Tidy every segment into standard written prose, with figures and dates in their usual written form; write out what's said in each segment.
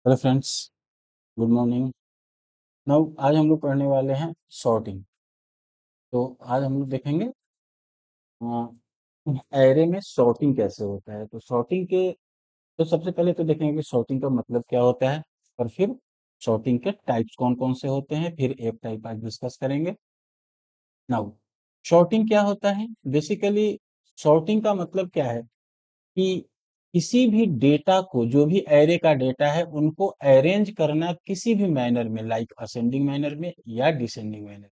Hello friends, good morning. Now आज हम लोग पढ़ने वाले हैं सॉर्टिंग। तो आज हम लोग देखेंगे एरे में सॉर्टिंग कैसे होता है। तो सॉर्टिंग के तो सबसे पहले तो देखेंगे कि सॉर्टिंग का मतलब क्या होता है, और फिर सॉर्टिंग के टाइप्स कौन कौन से होते हैं, फिर एक टाइप आज डिस्कस करेंगे। नाउ सॉर्टिंग क्या होता है? बेसिकली सॉर्टिंग का मतलब क्या है कि किसी भी डेटा को, जो भी एरे का डेटा है, उनको अरेंज करना किसी भी मैनर में, लाइक असेंडिंग मैनर में या डिसेंडिंग मैनर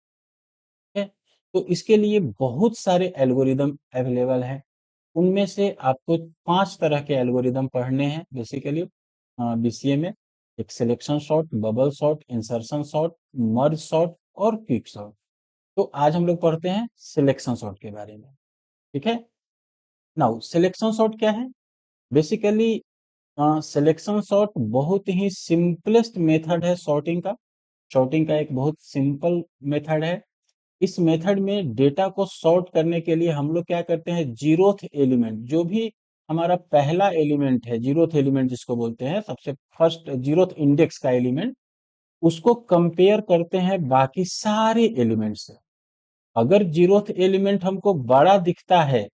में। तो इसके लिए बहुत सारे एल्गोरिदम अवेलेबल हैं। उनमें से आपको 5 तरह के एल्गोरिदम पढ़ने हैं बेसिकली बीसीए में। एक selection sort, bubble sort, insertion sort, merge sort और क्विक सॉर्ट। तो आज हम लोग पढ़ते हैं सिलेक्शन सॉर्ट के बारे में। ठीक है। नाउ सिलेक्शन सॉर्ट क्या है? बेसिकली सिलेक्शन सॉर्ट बहुत ही सिंपलेस्ट मेथड है सॉर्टिंग का। सॉर्टिंग का एक बहुत सिंपल मेथड है। इस मेथड में डेटा को सॉर्ट करने के लिए हम लोग क्या करते हैं, जीरोथ एलिमेंट, जो भी हमारा पहला एलिमेंट है, जीरोथ एलिमेंट जिसको बोलते हैं, सबसे फर्स्ट जीरोथ इंडेक्स का एलिमेंट, उसको कंपेयर करते हैं बाकी सारे एलिमेंट से। अगर जीरोथ एलिमेंट हमको बड़ा दिखता है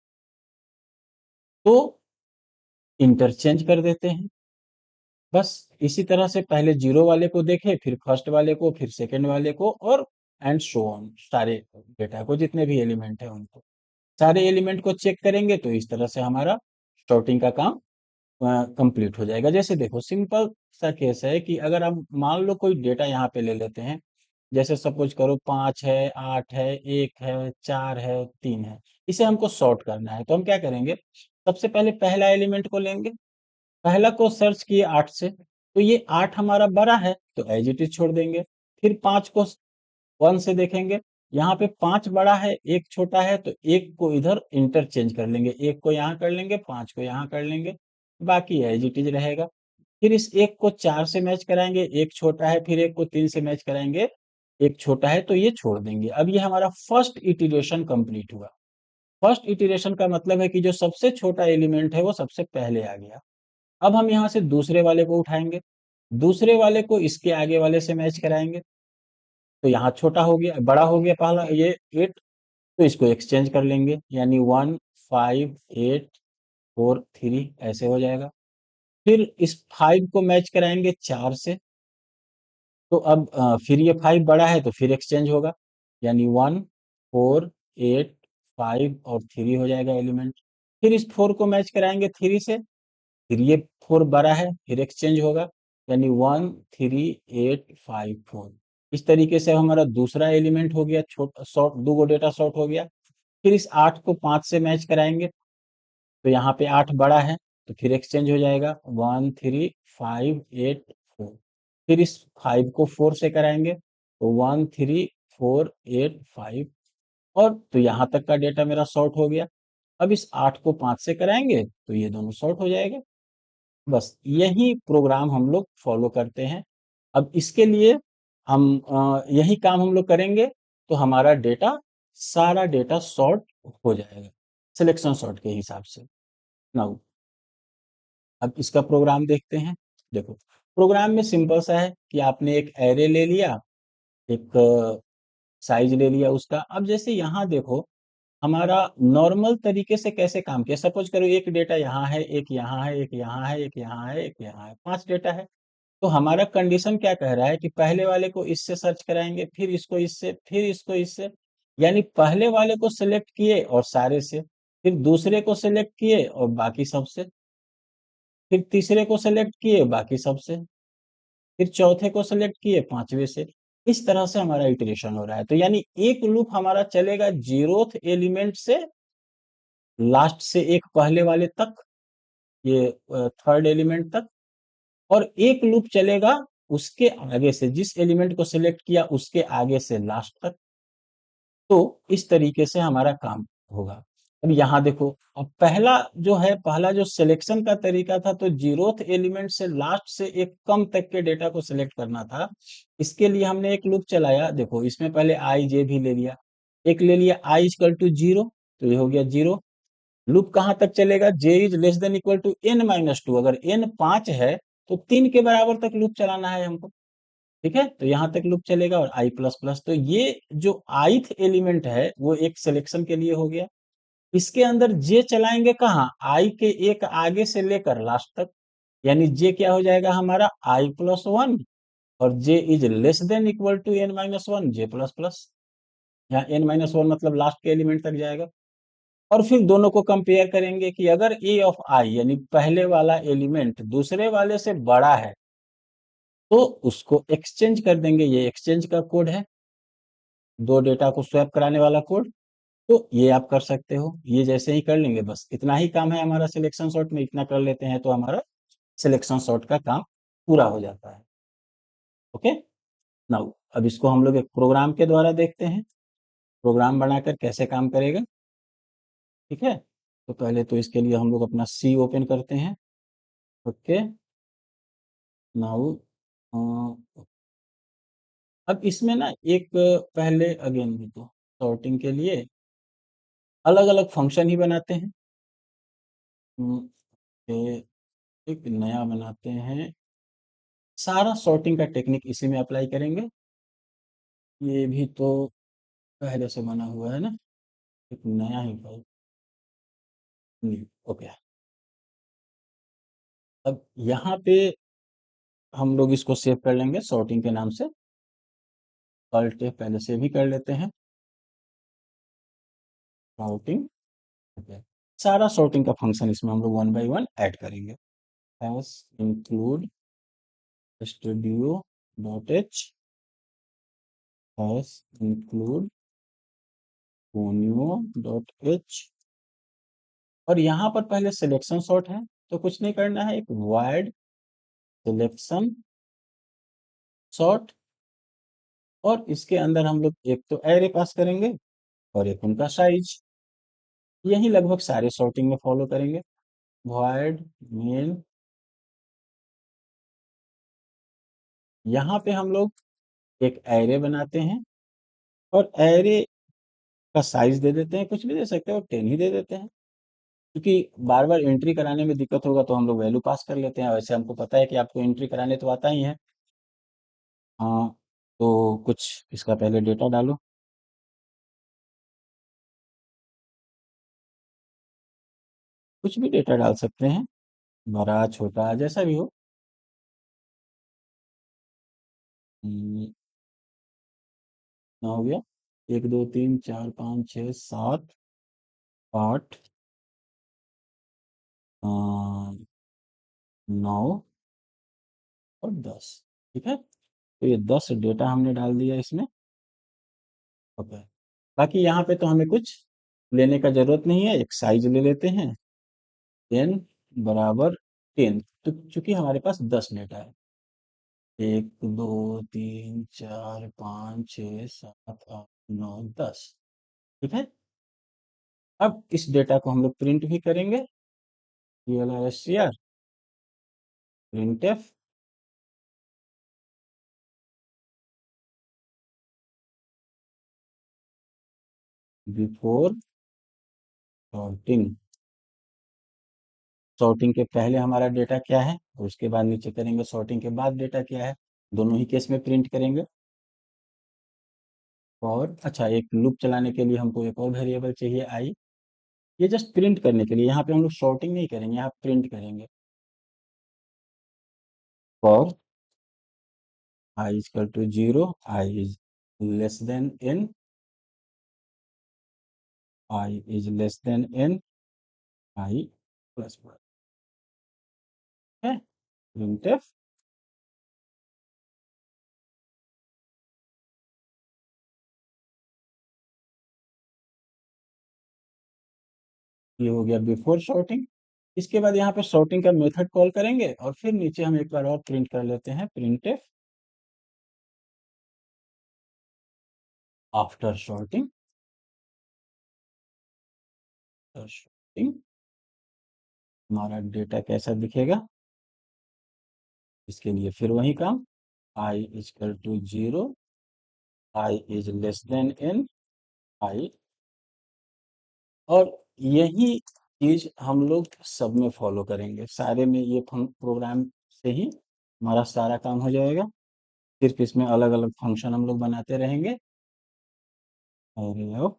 तो इंटरचेंज कर देते हैं। बस इसी तरह से पहले जीरो वाले को देखे, फिर फर्स्ट वाले को, फिर सेकंड वाले को, और एंड सो ऑन, सारे डेटा को, जितने भी एलिमेंट है उनको, सारे एलिमेंट को चेक करेंगे। तो इस तरह से हमारा सॉर्टिंग का काम कंप्लीट हो जाएगा। जैसे देखो, सिंपल सा केस है कि अगर हम मान लो कोई डेटा यहाँ पे ले लेते हैं। जैसे सपोज करो 5 है, 8 है, 1 है, 4 है, 3 है। इसे हमको सॉर्ट करना है, तो हम क्या करेंगे, सबसे पहले पहला एलिमेंट को लेंगे। पहला को सर्च किए 8 से, तो ये 8 हमारा बड़ा है तो एज इट इज छोड़ देंगे। फिर 5 को 1 से देखेंगे, यहाँ पे 5 बड़ा है, एक छोटा है, तो एक को इधर इंटरचेंज कर लेंगे, एक को यहाँ कर लेंगे, 5 को यहाँ कर लेंगे, बाकी एज इट इज रहेगा। फिर इस एक को 4 से मैच कराएंगे, एक छोटा है, फिर एक को 3 से मैच कराएंगे, एक छोटा है, तो ये छोड़ देंगे। अब ये हमारा फर्स्ट इटरेशन कंप्लीट हुआ। फर्स्ट इटरेशन का मतलब है कि जो सबसे छोटा एलिमेंट है वो सबसे पहले आ गया। अब हम यहाँ से दूसरे वाले को उठाएंगे, दूसरे वाले को इसके आगे वाले से मैच कराएंगे, तो यहाँ छोटा हो गया, बड़ा हो गया पहला ये 8, तो इसको एक्सचेंज कर लेंगे, यानी 1 5 8 4 3 ऐसे हो जाएगा। फिर इस 5 को मैच कराएंगे 4 से, तो अब फिर ये 5 बड़ा है तो फिर एक्सचेंज होगा, यानी 1 4 8 5 और 3 हो जाएगा एलिमेंट। फिर इस 4 को मैच कराएंगे 3 से, फिर ये 4 बड़ा है, फिर एक्सचेंज होगा, यानी 1 3 8 5 4। इस तरीके से हमारा दूसरा एलिमेंट हो गया, छोटा शॉर्ट, दो गो डेटा शॉर्ट हो गया। फिर इस 8 को 5 से मैच कराएंगे, तो यहाँ पे 8 बड़ा है, तो फिर एक्सचेंज हो जाएगा, 1 3 5 8 4। फिर इस 5 को 4 से कराएंगे, तो 1 3 4 8 5, और तो यहाँ तक का डेटा मेरा शॉर्ट हो गया। अब इस 8 को 5 से कराएंगे तो ये दोनों शॉर्ट हो जाएगा। बस यही प्रोग्राम हम लोग फॉलो करते हैं। अब इसके लिए हम यही काम हम लोग करेंगे, तो हमारा डेटा, सारा डेटा सॉर्ट हो जाएगा सिलेक्शन सॉर्ट के हिसाब से। नाउ अब इसका प्रोग्राम देखते हैं। देखो, प्रोग्राम में सिंपल सा है कि आपने एक एरे ले लिया, एक साइज ले लिया उसका। अब जैसे यहाँ देखो, हमारा नॉर्मल तरीके से कैसे काम किया, सपोज करो एक डेटा यहाँ है, एक यहाँ है, एक यहाँ है, एक यहाँ है, एक यहाँ है, 5 डेटा है। तो हमारा कंडीशन क्या कह रहा है कि पहले वाले को इससे सर्च कराएंगे, फिर इसको इससे, फिर इसको इससे। यानी पहले वाले को सिलेक्ट किए और सारे से, फिर दूसरे को सिलेक्ट किए और बाकी सबसे, फिर तीसरे को सिलेक्ट किए बाकी सबसे, फिर चौथे को सिलेक्ट किए पांचवे से। इस तरह से हमारा इटरेशन हो रहा है। तो यानी एक लूप हमारा चलेगा जीरोथ एलिमेंट से लास्ट से एक पहले वाले तक, ये थर्ड एलिमेंट तक। और एक लूप चलेगा उसके आगे से, जिस एलिमेंट को सिलेक्ट किया उसके आगे से लास्ट तक। तो इस तरीके से हमारा काम होगा। अब यहाँ देखो, अब पहला जो है, पहला जो सिलेक्शन का तरीका था, तो जीरोथ एलिमेंट से लास्ट से एक कम तक के डेटा को सिलेक्ट करना था। इसके लिए हमने एक लूप चलाया। देखो, इसमें पहले आई जे भी ले लिया, एक ले लिया आई इक्वल टू जीरो, तो ये हो गया जीरो। लूप कहां तक चलेगा, j is less than equal to n minus two. अगर n 5 है तो 3 के बराबर तक लूप चलाना है हमको। ठीक है, तो यहाँ तक लूप चलेगा और आई प्लस प्लस, तो ये जो ith एलिमेंट है वो एक सिलेक्शन के लिए हो गया। इसके अंदर जे चलाएंगे कहाँ, आई के एक आगे से लेकर लास्ट तक, यानी जे क्या हो जाएगा हमारा आई प्लस वन, और j is less than equal to n minus one j plus plus. यहाँ एन माइनस वन मतलब लास्ट के एलिमेंट तक जाएगा। और फिर दोनों को कंपेयर करेंगे कि अगर ए ऑफ आई यानी पहले वाला एलिमेंट दूसरे वाले से बड़ा है तो उसको एक्सचेंज कर देंगे, ये एक्सचेंज का कोड है, दो डेटा को स्वैप कराने वाला कोड। तो ये आप कर सकते हो, ये जैसे ही कर लेंगे, बस इतना ही काम है हमारा सिलेक्शन सॉर्ट में, इतना कर लेते हैं तो हमारा सिलेक्शन सॉर्ट का काम पूरा हो जाता है। ओके, नाउ अब इसको हम लोग एक प्रोग्राम के द्वारा देखते हैं, प्रोग्राम बनाकर कैसे काम करेगा। ठीक है, तो पहले तो इसके लिए हम लोग अपना सी ओपन करते हैं। ओके, नाउ अब इसमें ना एक पहले अगेन भी तो सॉर्टिंग के लिए अलग अलग फंक्शन ही बनाते हैं। ये एक नया बनाते हैं, सारा सॉर्टिंग का टेक्निक इसी में अप्लाई करेंगे। ये भी तो पहले से बना हुआ है ना, एक नया ही फाइल। ओके, अब यहाँ पे हम लोग इसको सेव कर लेंगे सॉर्टिंग के नाम से। अल्ट पहले से भी कर लेते हैं, सॉर्टिंग। ओके, सारा सॉर्टिंग का फंक्शन इसमें हम लोग वन बाय वन ऐड करेंगे। S include studio dot h, s include conio dot h. और यहाँ पर पहले सिलेक्शन सॉर्ट है, तो कुछ नहीं करना है, एक वाइड सिलेक्शन सॉर्ट, और इसके अंदर हम लोग एक तो एरे पास करेंगे और एक उनका साइज। यही लगभग सारे सॉर्टिंग में फॉलो करेंगे। वॉइड मेन, यहाँ पे हम लोग एक एरे बनाते हैं और एरे का साइज दे देते हैं, कुछ भी दे सकते हैं, और 10 ही दे देते हैं, क्योंकि बार बार एंट्री कराने में दिक्कत होगा तो हम लोग वैल्यू पास कर लेते हैं। वैसे हमको पता है कि आपको एंट्री कराने तो आता ही है। हाँ, तो कुछ इसका पहले डेटा डालो, कुछ भी डेटा डाल सकते हैं, बड़ा छोटा जैसा भी हो। हम्म, ना हो गया, एक दो तीन चार पाँच छः सात आठ नौ और 10। ठीक है, तो ये 10 डेटा हमने डाल दिया इसमें। ओके, बाकी यहाँ पे तो हमें कुछ लेने का जरूरत नहीं है, एक साइज ले लेते हैं, 10 बराबर 10। तो चूंकि हमारे पास 10 डेटा है, एक दो तीन चार पाँच छः सात आठ नौ 10। ठीक है, अब इस डेटा को हम लोग प्रिंट भी करेंगे, PLRSTR printf before sorting. Sorting के पहले हमारा डेटा क्या है और उसके बाद नीचे करेंगे सॉर्टिंग के बाद डेटा क्या है, दोनों ही केस में प्रिंट करेंगे। और अच्छा, एक लूप चलाने के लिए हमको एक और वेरिएबल चाहिए आई, ये जस्ट प्रिंट करने के लिए, यहाँ पे हम लोग सॉर्टिंग नहीं करेंगे, यहाँ प्रिंट करेंगे। For i equal to zero, i is less than n, i is less than n, i plus one है, प्रिंटफ। ये हो गया बिफोर सॉर्टिंग। इसके बाद यहाँ पे सॉर्टिंग का मेथड कॉल करेंगे और फिर नीचे हम एक बार और प्रिंट कर लेते हैं, प्रिंटफ आफ्टर सॉर्टिंग। सॉर्टिंग हमारा डेटा कैसा दिखेगा, इसके लिए फिर वही काम, i equal to zero, i is less than n, i. और यही चीज हम लोग सब में फॉलो करेंगे, सारे में ये प्रोग्राम से ही हमारा सारा काम हो जाएगा। सिर्फ इसमें अलग अलग फंक्शन हम लोग बनाते रहेंगे। और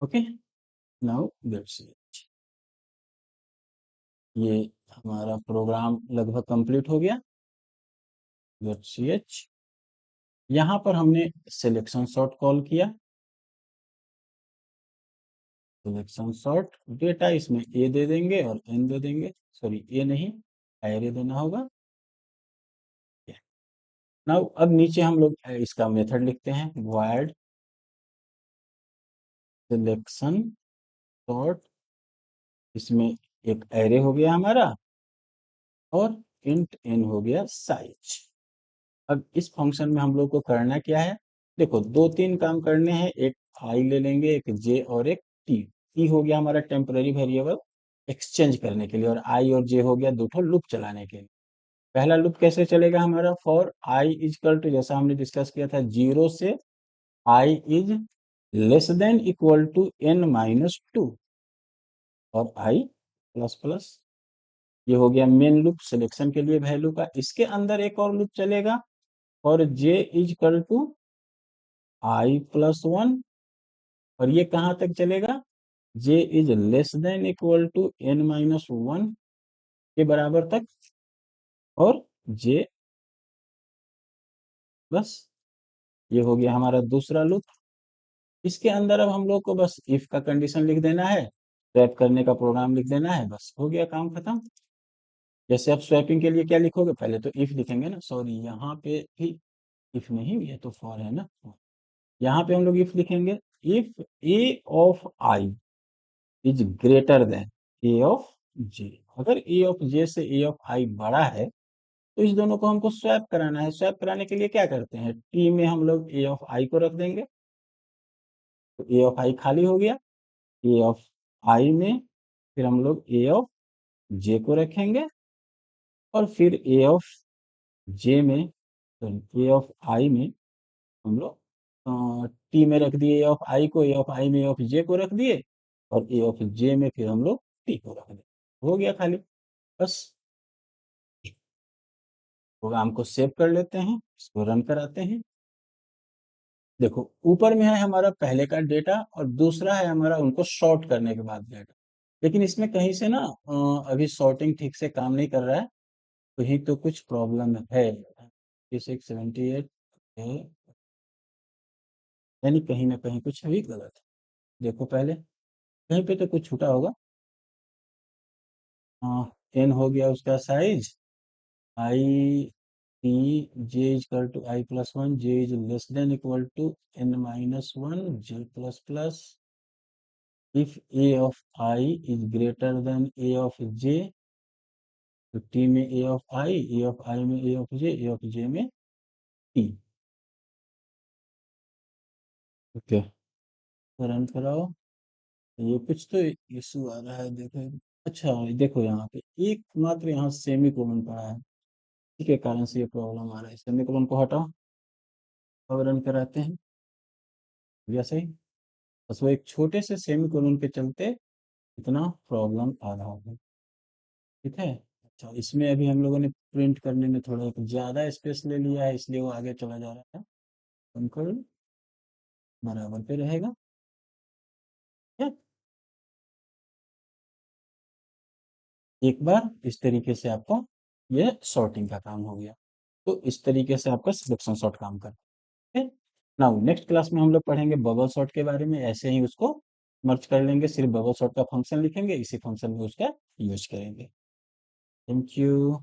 ओके, नाउ लेट्स सी। ये हमारा प्रोग्राम लगभग कंप्लीट हो गया। लेट्स सी एच, यहाँ पर हमने सिलेक्शन सॉर्ट कॉल किया। सिलेक्शन सॉर्ट डेटा इसमें ए दे देंगे और एन दे देंगे, सॉरी ए नहीं, एरे देना होगा। नाउ अब नीचे हम लोग इसका मेथड लिखते हैं, void सिलेक्शन सॉर्ट। इसमें एक एरे हो गया हमारा और इंट एन हो गया साइज। अब इस फंक्शन में हम लोग को करना क्या है, देखो दो तीन काम करने हैं। एक आई ले लेंगे, एक जे और एक टी। टी हो गया हमारा टेम्पररी वेरिएबल एक्सचेंज करने के लिए, और आई और जे हो गया दो ठो लूप चलाने के लिए। पहला लूप कैसे चलेगा हमारा, फॉर आई इजकल टू, जैसा हमने डिस्कस किया था, 0 से i is less than equal to n minus two और आई प्लस प्लस। ये हो गया मेन लूप सिलेक्शन के लिए वैल्यू का। इसके अंदर एक और लूप चलेगा और j is equal to i plus one, और ये कहाँ तक चलेगा, j is less than equal to n minus one के बराबर तक, और जे बस। ये हो गया हमारा दूसरा लूप। इसके अंदर अब हम लोग को बस इफ का कंडीशन लिख देना है, स्वैप करने का प्रोग्राम लिख देना है, बस हो गया काम खत्म। जैसे आप स्वैपिंग के लिए क्या लिखोगे, पहले तो इफ लिखेंगे ना, सॉरी यहाँ पे भी इफ नहीं, ये तो फॉर है ना। यहाँ पे हम लोग इफ लिखेंगे, if a of i is greater than a of j. अगर ए ऑफ जे से ए ऑफ आई बड़ा है तो इस दोनों को हमको स्वैप कराना है। स्वैप कराने के लिए क्या करते हैं, टी में हम लोग ए ऑफ आई को रख देंगे, तो ए ऑफ आई खाली हो गया। ए ऑफ आई में फिर हम लोग ए ऑफ जे को रखेंगे, और फिर ए ऑफ जे में, तो ए ऑफ आई में हम लोग टी में रख दिए ए ऑफ आई को, ए ऑफ आई में ए ऑफ जे को रख दिए, और ए ऑफ जे में फिर हम लोग टी को रख दिए, हो गया खाली। बस प्रोग्राम को सेव कर लेते हैं, इसको रन कराते हैं। देखो ऊपर में है हमारा पहले का डेटा, और दूसरा है हमारा उनको सॉर्ट करने के बाद डेटा। लेकिन इसमें कहीं से ना अभी सॉर्टिंग ठीक से काम नहीं कर रहा है, कहीं तो कुछ प्रॉब्लम है। 678 है, यानी कहीं ना कहीं कुछ अभी गलत है। देखो पहले कहीं पे तो कुछ छूटा होगा। एन हो गया उसका size, i t, j is equal to i plus one, j is less than equal to n minus one, j plus plus. If a of i is greater than a of j, तो t में ए of I, A of आई में ए of J, A of जे में T. Okay, run कराओ। ये कुछ तो issue आ रहा है, देखो। अच्छा, देखो यहाँ पे एक मात्र यहाँ सेमी कोलन पड़ा है, इसी के कारण से ये प्रॉब्लम आ रहा है। सेमी कोलन को हटाओ, अब रन कराते हैं। वैसे ही बस वो एक छोटे से सेमी कोलन के चलते इतना प्रॉब्लम आ रहा है। ठीक है। अच्छा, इसमें अभी हम लोगों ने प्रिंट करने में थोड़ा ज्यादा स्पेस ले लिया है, इसलिए वो आगे चला जा रहा है। कंट्रोल बराबर पे रहेगा। ठीक है? एक बार इस तरीके से आपका ये सॉर्टिंग का काम हो गया। तो इस तरीके से आपका सिलेक्शन सॉर्ट काम करता है। नाउ नेक्स्ट क्लास में हम लोग पढ़ेंगे बबल सॉर्ट के बारे में। ऐसे ही उसको मर्ज कर लेंगे, सिर्फ बबल सॉर्ट का फंक्शन लिखेंगे, इसी फंक्शन में उसका यूज करेंगे। Thank you.